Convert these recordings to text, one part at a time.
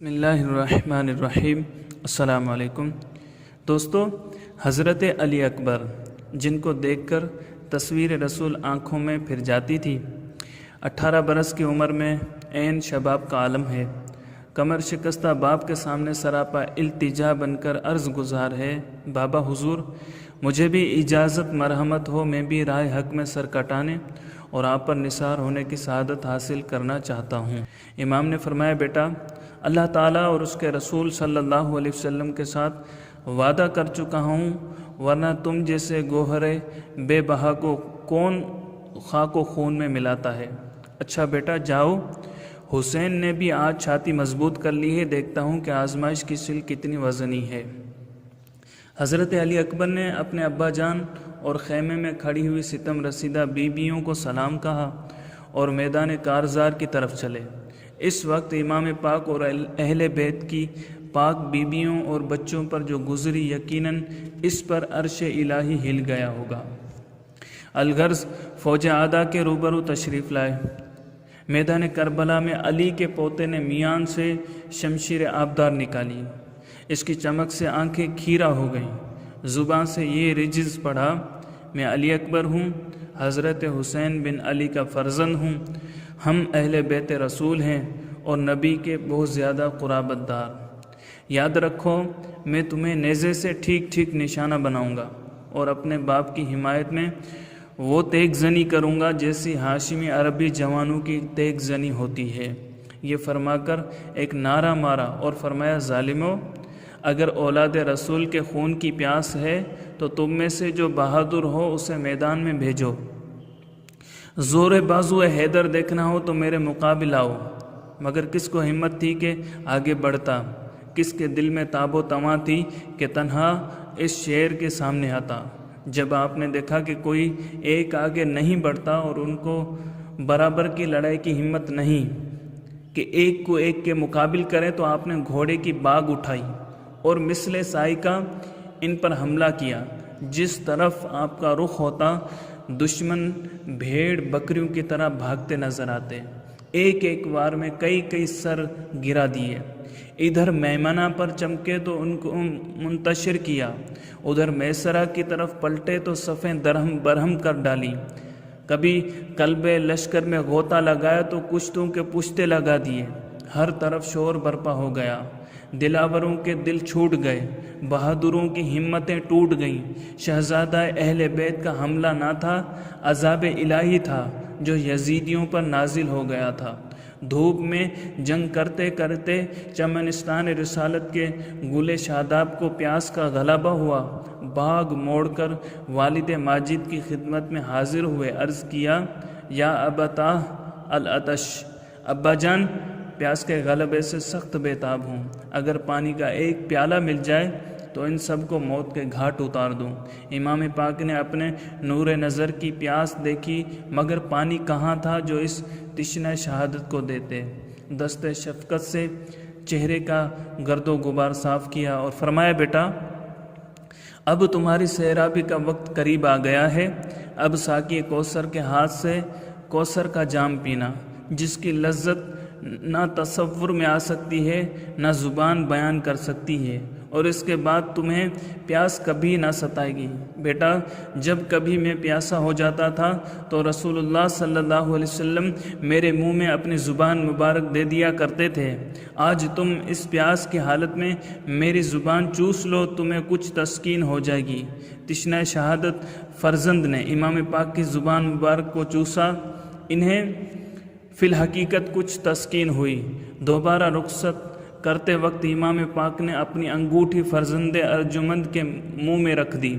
بسم اللہ الرحمن الرحیم۔ السلام علیکم دوستو، حضرت علی اکبر جن کو دیکھ کر تصویر رسول آنکھوں میں پھر جاتی تھی، 18 برس کی عمر میں عین شباب کا عالم ہے، کمر شکستہ باپ کے سامنے سراپا التجا بن کر عرض گزار ہے، بابا حضور مجھے بھی اجازت مرحمت ہو، میں بھی راہ حق میں سر کٹانے اور آپ پر نثار ہونے کی سعادت حاصل کرنا چاہتا ہوں۔ امام نے فرمایا، بیٹا اللہ تعالیٰ اور اس کے رسول صلی اللہ علیہ وسلم کے ساتھ وعدہ کر چکا ہوں، ورنہ تم جیسے گوہرے بے بہا کو کون خاک و خون میں ملاتا ہے۔ اچھا بیٹا جاؤ، حسین نے بھی آج چھاتی مضبوط کر لی ہے، دیکھتا ہوں کہ آزمائش کی سل کتنی وزنی ہے۔ حضرت علی اکبر نے اپنے ابا جان اور خیمے میں کھڑی ہوئی ستم رسیدہ بیویوں کو سلام کہا اور میدان کارزار کی طرف چلے۔ اس وقت امام پاک اور اہل بیت کی پاک بیویوں اور بچوں پر جو گزری، یقیناً اس پر عرش الہی ہل گیا ہوگا۔ الغرض فوج اعداء کے روبرو تشریف لائے۔ میدان کربلا میں علی کے پوتے نے میان سے شمشیر آبدار نکالی، اس کی چمک سے آنکھیں کھیرا ہو گئیں، زبان سے یہ رجز پڑھا، میں علی اکبر ہوں، حضرت حسین بن علی کا فرزند ہوں، ہم اہل بیت رسول ہیں اور نبی کے بہت زیادہ قرابت دار۔ یاد رکھو میں تمہیں نیزے سے ٹھیک ٹھیک نشانہ بناؤں گا اور اپنے باپ کی حمایت میں وہ تیغ زنی کروں گا جیسی ہاشمی عربی جوانوں کی تیغ زنی ہوتی ہے۔ یہ فرما کر ایک نعرہ مارا اور فرمایا، ظالمو اگر اولاد رسول کے خون کی پیاس ہے تو تم میں سے جو بہادر ہو اسے میدان میں بھیجو، زور بازو حیدر دیکھنا ہو تو میرے مقابل آؤ۔ مگر کس کو ہمت تھی کہ آگے بڑھتا، کس کے دل میں تاب و تواں تھی کہ تنہا اس شیر کے سامنے آتا۔ جب آپ نے دیکھا کہ کوئی ایک آگے نہیں بڑھتا اور ان کو برابر کی لڑائی کی ہمت نہیں کہ ایک کو ایک کے مقابل کریں، تو آپ نے گھوڑے کی باگ اٹھائی اور مثل سائیکہ ان پر حملہ کیا۔ جس طرف آپ کا رخ ہوتا دشمن بھیڑ بکریوں کی طرح بھاگتے نظر آتے، ایک ایک وار میں کئی سر گرا دیے۔ ادھر میمنہ پر چمکے تو ان کو منتشر کیا، ادھر میسرہ کی طرف پلٹے تو صفیں درہم برہم کر ڈالی۔ کبھی قلب لشکر میں غوطہ لگایا تو کشتوں کے پشتے لگا دیے۔ ہر طرف شور برپا ہو گیا، دلاوروں کے دل چھوٹ گئے، بہادروں کی ہمتیں ٹوٹ گئیں۔ شہزادہ اہل بیت کا حملہ نہ تھا، عذاب الہی تھا جو یزیدیوں پر نازل ہو گیا تھا۔ دھوپ میں جنگ کرتے کرتے چمنستان رسالت کے گل شاداب کو پیاس کا غلبہ ہوا، باغ موڑ کر والد ماجد کی خدمت میں حاضر ہوئے، عرض کیا، یا ابتاہ العطش، ابا جان پیاس کے غلبے سے سخت بے تاب ہوں، اگر پانی کا ایک پیالہ مل جائے تو ان سب کو موت کے گھاٹ اتار دوں۔ امام پاک نے اپنے نور نظر کی پیاس دیکھی، مگر پانی کہاں تھا جو اس تشنہ شہادت کو دیتے۔ دست شفقت سے چہرے کا گرد و غبار صاف کیا اور فرمایا، بیٹا اب تمہاری سیرابی کا وقت قریب آ گیا ہے، اب ساقی کوثر کے ہاتھ سے کوثر کا جام پینا، جس کی لذت نہ تصور میں آ سکتی ہے نہ زبان بیان کر سکتی ہے، اور اس کے بعد تمہیں پیاس کبھی نہ ستائے گی۔ بیٹا جب کبھی میں پیاسا ہو جاتا تھا تو رسول اللہ صلی اللہ علیہ وسلم میرے منہ میں اپنی زبان مبارک دے دیا کرتے تھے، آج تم اس پیاس کی حالت میں میری زبان چوس لو، تمہیں کچھ تسکین ہو جائے گی۔ تشنہ شہادت فرزند نے امام پاک کی زبان مبارک کو چوسا، انہیں فی الحقیقت کچھ تسکین ہوئی۔ دوبارہ رخصت کرتے وقت امام پاک نے اپنی انگوٹھی فرزند ارجمند کے منہ میں رکھ دی۔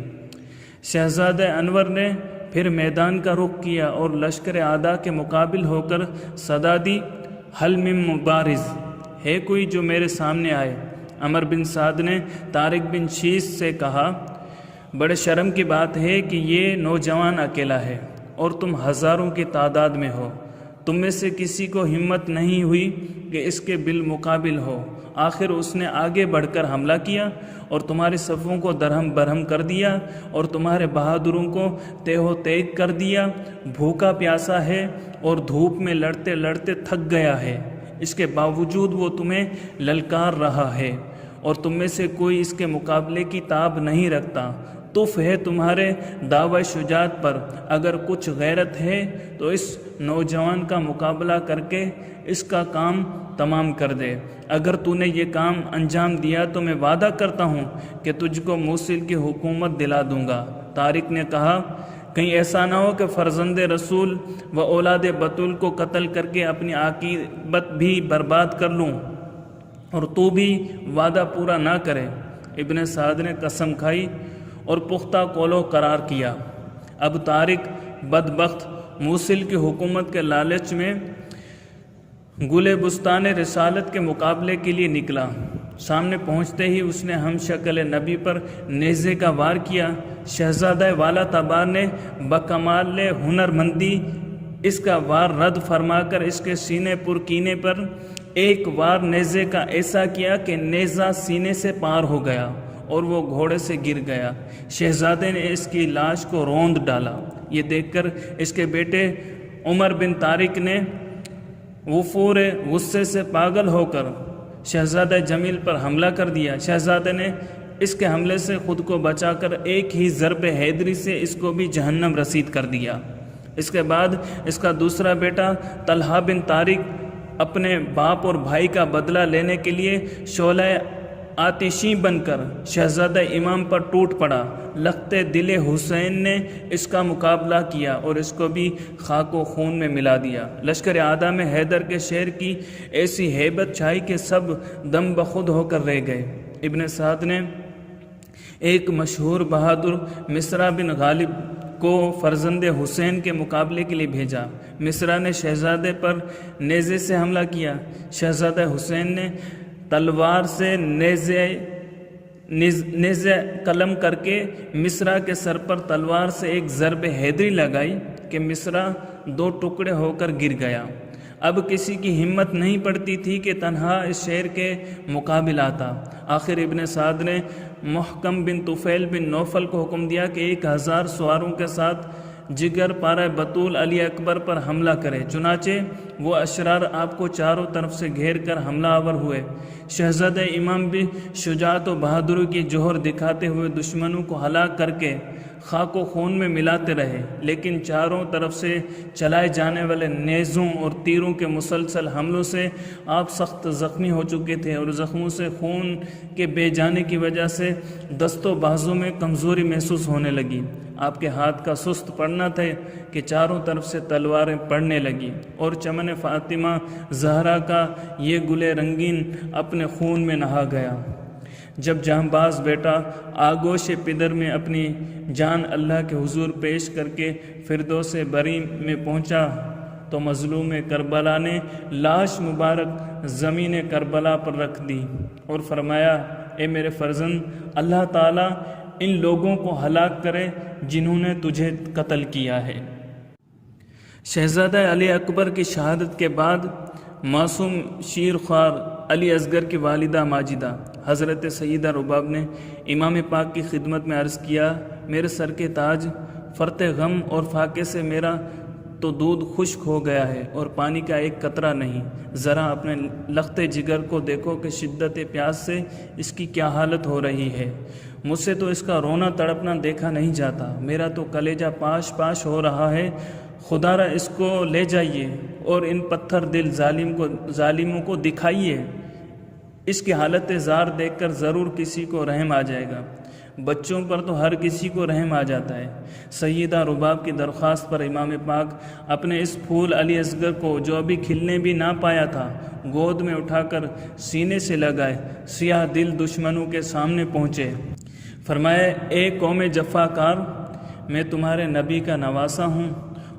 شہزادہ انور نے پھر میدان کا رخ کیا اور لشکر اعداء کے مقابل ہو کر صدا دی، حل من مبارز، ہے کوئی جو میرے سامنے آئے؟ عمر بن سعد نے طارق بن شیس سے کہا، بڑے شرم کی بات ہے کہ یہ نوجوان اکیلا ہے اور تم ہزاروں کی تعداد میں ہو، تم میں سے کسی کو ہمت نہیں ہوئی کہ اس کے بالمقابل ہو۔ آخر اس نے آگے بڑھ کر حملہ کیا اور تمہاری صفوں کو درہم برہم کر دیا اور تمہارے بہادروں کو تہ و تیگ کر دیا۔ بھوکا پیاسا ہے اور دھوپ میں لڑتے لڑتے تھک گیا ہے، اس کے باوجود وہ تمہیں للکار رہا ہے اور تم میں سے کوئی اس کے مقابلے کی تاب نہیں رکھتا۔ تف ہے تمہارے دعوی شجاعت پر، اگر کچھ غیرت ہے تو اس نوجوان کا مقابلہ کر کے اس کا کام تمام کر دے۔ اگر تو نے یہ کام انجام دیا تو میں وعدہ کرتا ہوں کہ تجھ کو موصل کی حکومت دلا دوں گا۔ طارق نے کہا، کہیں ایسا نہ ہو کہ فرزند رسول و اولاد بطول کو قتل کر کے اپنی عاقبت بھی برباد کر لوں اور تو بھی وعدہ پورا نہ کرے۔ ابن سعد نے قسم کھائی اور پختہ قولو قرار کیا۔ اب طارق بدبخت موصل کی حکومت کے لالچ میں گل بستان رسالت کے مقابلے کے لیے نکلا۔ سامنے پہنچتے ہی اس نے ہم شکل نبی پر نیزے کا وار کیا۔ شہزادہ والا تبار نے بکمال ہنرمندی اس کا وار رد فرما کر اس کے سینے پر کینے پر ایک وار نیزے کا ایسا کیا کہ نیزہ سینے سے پار ہو گیا اور وہ گھوڑے سے گر گیا۔ شہزادے نے اس کی لاش کو روند ڈالا۔ یہ دیکھ کر اس کے بیٹے عمر بن طارق نے وفور غصے سے پاگل ہو کر شہزادہ جمیل پر حملہ کر دیا۔ شہزادے نے اس کے حملے سے خود کو بچا کر ایک ہی ضرب حیدری سے اس کو بھی جہنم رسید کر دیا۔ اس کے بعد اس کا دوسرا بیٹا طلحہ بن طارق اپنے باپ اور بھائی کا بدلہ لینے کے لیے شعلہ آتشی بن کر شہزادہ امام پر ٹوٹ پڑا۔ لختے دل حسین نے اس کا مقابلہ کیا اور اس کو بھی خاک و خون میں ملا دیا۔ لشکر اعداء میں حیدر کے شعر کی ایسی ہیبت چھائی کہ سب دم بخود ہو کر رہ گئے۔ ابن سعد نے ایک مشہور بہادر مصرع بن غالب کو فرزند حسین کے مقابلے کے لیے بھیجا۔ مصرع نے شہزادے پر نیزے سے حملہ کیا۔ شہزادہ حسین نے تلوار سے نیزے قلم کر کے مصرع کے سر پر تلوار سے ایک ضرب حیدری لگائی کہ مصرع دو ٹکڑے ہو کر گر گیا۔ اب کسی کی ہمت نہیں پڑتی تھی کہ تنہا اس شیر کے مقابل آتا۔ آخر ابن سعد نے محکم بن طفیل بن نوفل کو حکم دیا کہ 1000 سواروں کے ساتھ جگر پارہ بطول علی اکبر پر حملہ کرے۔ چنانچہ وہ اشرار آپ کو چاروں طرف سے گھیر کر حملہ آور ہوئے۔ شہزادہ امام بھی شجاعت و بہادری کی جوہر دکھاتے ہوئے دشمنوں کو ہلاک کر کے خاک و خون میں ملاتے رہے، لیکن چاروں طرف سے چلائے جانے والے نیزوں اور تیروں کے مسلسل حملوں سے آپ سخت زخمی ہو چکے تھے اور زخموں سے خون کے بہہ جانے کی وجہ سے دست و بازوں میں کمزوری محسوس ہونے لگی۔ آپ کے ہاتھ کا سست پڑنا تھا کہ چاروں طرف سے تلواریں پڑنے لگیں اور چمن فاطمہ زہرا کا یہ گل رنگین اپنے خون میں نہا گیا۔ جب جہاں بیٹا آگوش پدر میں اپنی جان اللہ کے حضور پیش کر کے فردوس بری میں پہنچا تو مظلوم کربلا نے لاش مبارک زمین کربلا پر رکھ دی اور فرمایا، اے میرے فرزند، اللہ تعالیٰ ان لوگوں کو ہلاک کرے جنہوں نے تجھے قتل کیا ہے۔ شہزادہ علی اکبر کی شہادت کے بعد معصوم شیر خوار علی اصغر کی والدہ ماجدہ حضرت سیدہ رباب نے امام پاک کی خدمت میں عرض کیا، میرے سر کے تاج، فرط غم اور فاقے سے میرا تو دودھ خشک ہو گیا ہے اور پانی کا ایک قطرہ نہیں۔ ذرا اپنے لختے جگر کو دیکھو کہ شدت پیاس سے اس کی کیا حالت ہو رہی ہے۔ مجھ سے تو اس کا رونا تڑپنا دیکھا نہیں جاتا، میرا تو کلیجہ پاش پاش ہو رہا ہے۔ خدا را اس کو لے جائیے اور ان پتھر دل ظالموں کو دکھائیے۔ اس کی حالت زار دیکھ کر ضرور کسی کو رحم آ جائے گا۔ بچوں پر تو ہر کسی کو رحم آ جاتا ہے۔ سیدہ رباب کی درخواست پر امام پاک اپنے اس پھول علی اصغر کو، جو ابھی کھلنے بھی نہ پایا تھا، گود میں اٹھا کر سینے سے لگائے سیاہ دل دشمنوں کے سامنے پہنچے۔ فرمایا، اے قوم جفاکار، میں تمہارے نبی کا نواسہ ہوں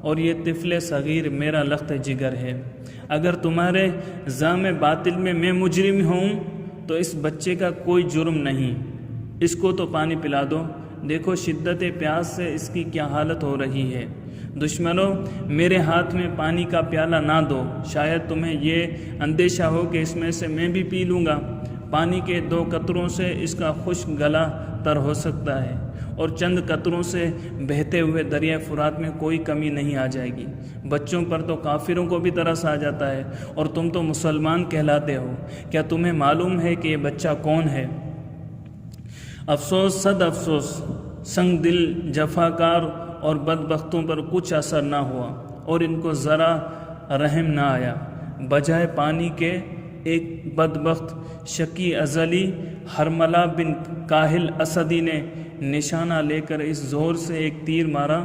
اور یہ طفل صغیر میرا لخت جگر ہے۔ اگر تمہارے زعم باطل میں میں مجرم ہوں تو اس بچے کا کوئی جرم نہیں، اس کو تو پانی پلا دو، دیکھو شدت پیاس سے اس کی کیا حالت ہو رہی ہے۔ دشمنوں، میرے ہاتھ میں پانی کا پیالہ نہ دو، شاید تمہیں یہ اندیشہ ہو کہ اس میں سے میں بھی پی لوں گا۔ پانی کے 2 قطروں سے اس کا خشک گلا تر ہو سکتا ہے اور چند قطروں سے بہتے ہوئے دریائے فرات میں کوئی کمی نہیں آ جائے گی۔ بچوں پر تو کافروں کو بھی ترس آ جاتا ہے، اور تم تو مسلمان کہلاتے ہو، کیا تمہیں معلوم ہے کہ یہ بچہ کون ہے؟ افسوس، صد افسوس، سنگ دل جفاکار اور بدبختوں پر کچھ اثر نہ ہوا اور ان کو ذرا رحم نہ آیا۔ بجائے پانی کے ایک بدبخت شقی ازلی حرملہ بن کاہل اسدی نے نشانہ لے کر اس زور سے ایک تیر مارا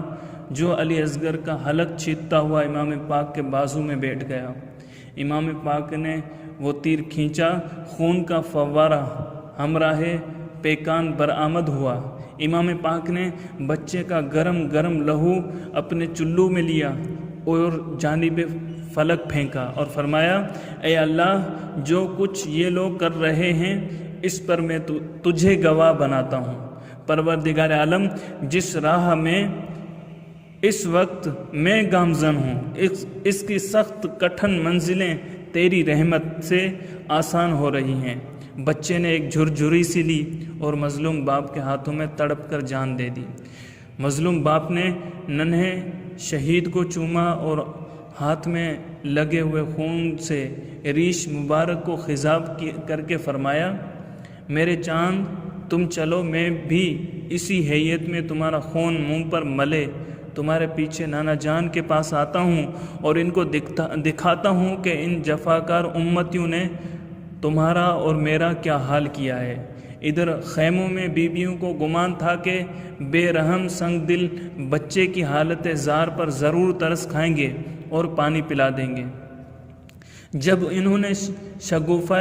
جو علی اصغر کا حلق چھیدتا ہوا امام پاک کے بازو میں بیٹھ گیا۔ امام پاک نے وہ تیر کھینچا، خون کا فوارہ ہمراہ پیکان برآمد ہوا۔ امام پاک نے بچے کا گرم گرم لہو اپنے چلو میں لیا اور جانب فلک پھینکا اور فرمایا، اے اللہ، جو کچھ یہ لوگ کر رہے ہیں اس پر میں تجھے گواہ بناتا ہوں۔ پروردگار عالم، جس راہ میں اس وقت میں گامزن ہوں، اس کی سخت کٹھن منزلیں تیری رحمت سے آسان ہو رہی ہیں۔ بچے نے ایک جھرجھری سی لی اور مظلوم باپ کے ہاتھوں میں تڑپ کر جان دے دی۔ مظلوم باپ نے ننھے شہید کو چوما اور ہاتھ میں لگے ہوئے خون سے ریش مبارک کو خضاب کر کے فرمایا، میرے چاند، تم چلو، میں بھی اسی حیت میں تمہارا خون منہ پر ملے تمہارے پیچھے نانا جان کے پاس آتا ہوں اور ان کو دکھاتا ہوں کہ ان جفاکار امتیوں نے تمہارا اور میرا کیا حال کیا ہے۔ ادھر خیموں میں بیویوں کو گمان تھا کہ بے رحم سنگ دل بچے کی حالت زار پر ضرور ترس کھائیں گے اور پانی پلا دیں گے۔ جب انہوں نے شگوفہ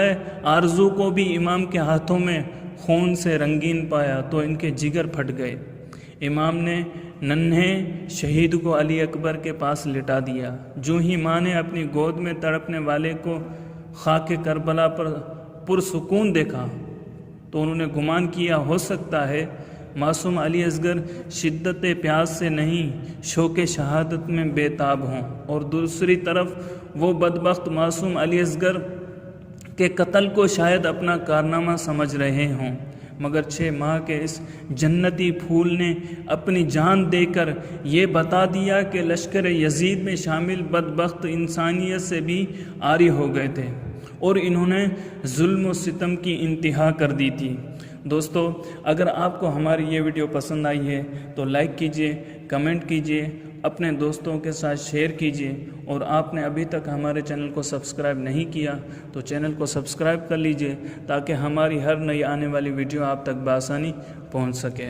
آرزو کو بھی امام کے ہاتھوں میں خون سے رنگین پایا تو ان کے جگر پھٹ گئے۔ امام نے ننھے شہید کو علی اکبر کے پاس لٹا دیا۔ جو ہی ماں نے اپنی گود میں تڑپنے والے کو خاک کربلا پر پرسکون دیکھا تو انہوں نے گمان کیا ہو سکتا ہے معصوم علی اصغر شدت پیاس سے نہیں شوق شہادت میں بے تاب ہوں، اور دوسری طرف وہ بدبخت معصوم علی اصغر کے قتل کو شاید اپنا کارنامہ سمجھ رہے ہوں، مگر 6 ماہ کے اس جنتی پھول نے اپنی جان دے کر یہ بتا دیا کہ لشکر یزید میں شامل بدبخت انسانیت سے بھی عاری ہو گئے تھے اور انہوں نے ظلم و ستم کی انتہا کر دی تھی۔ دوستو، اگر آپ کو ہماری یہ ویڈیو پسند آئی ہے تو لائک کیجئے، کمنٹ کیجئے، اپنے دوستوں کے ساتھ شیئر کیجئے، اور آپ نے ابھی تک ہمارے چینل کو سبسکرائب نہیں کیا تو چینل کو سبسکرائب کر لیجئے تاکہ ہماری ہر نئی آنے والی ویڈیو آپ تک بآسانی پہنچ سکے۔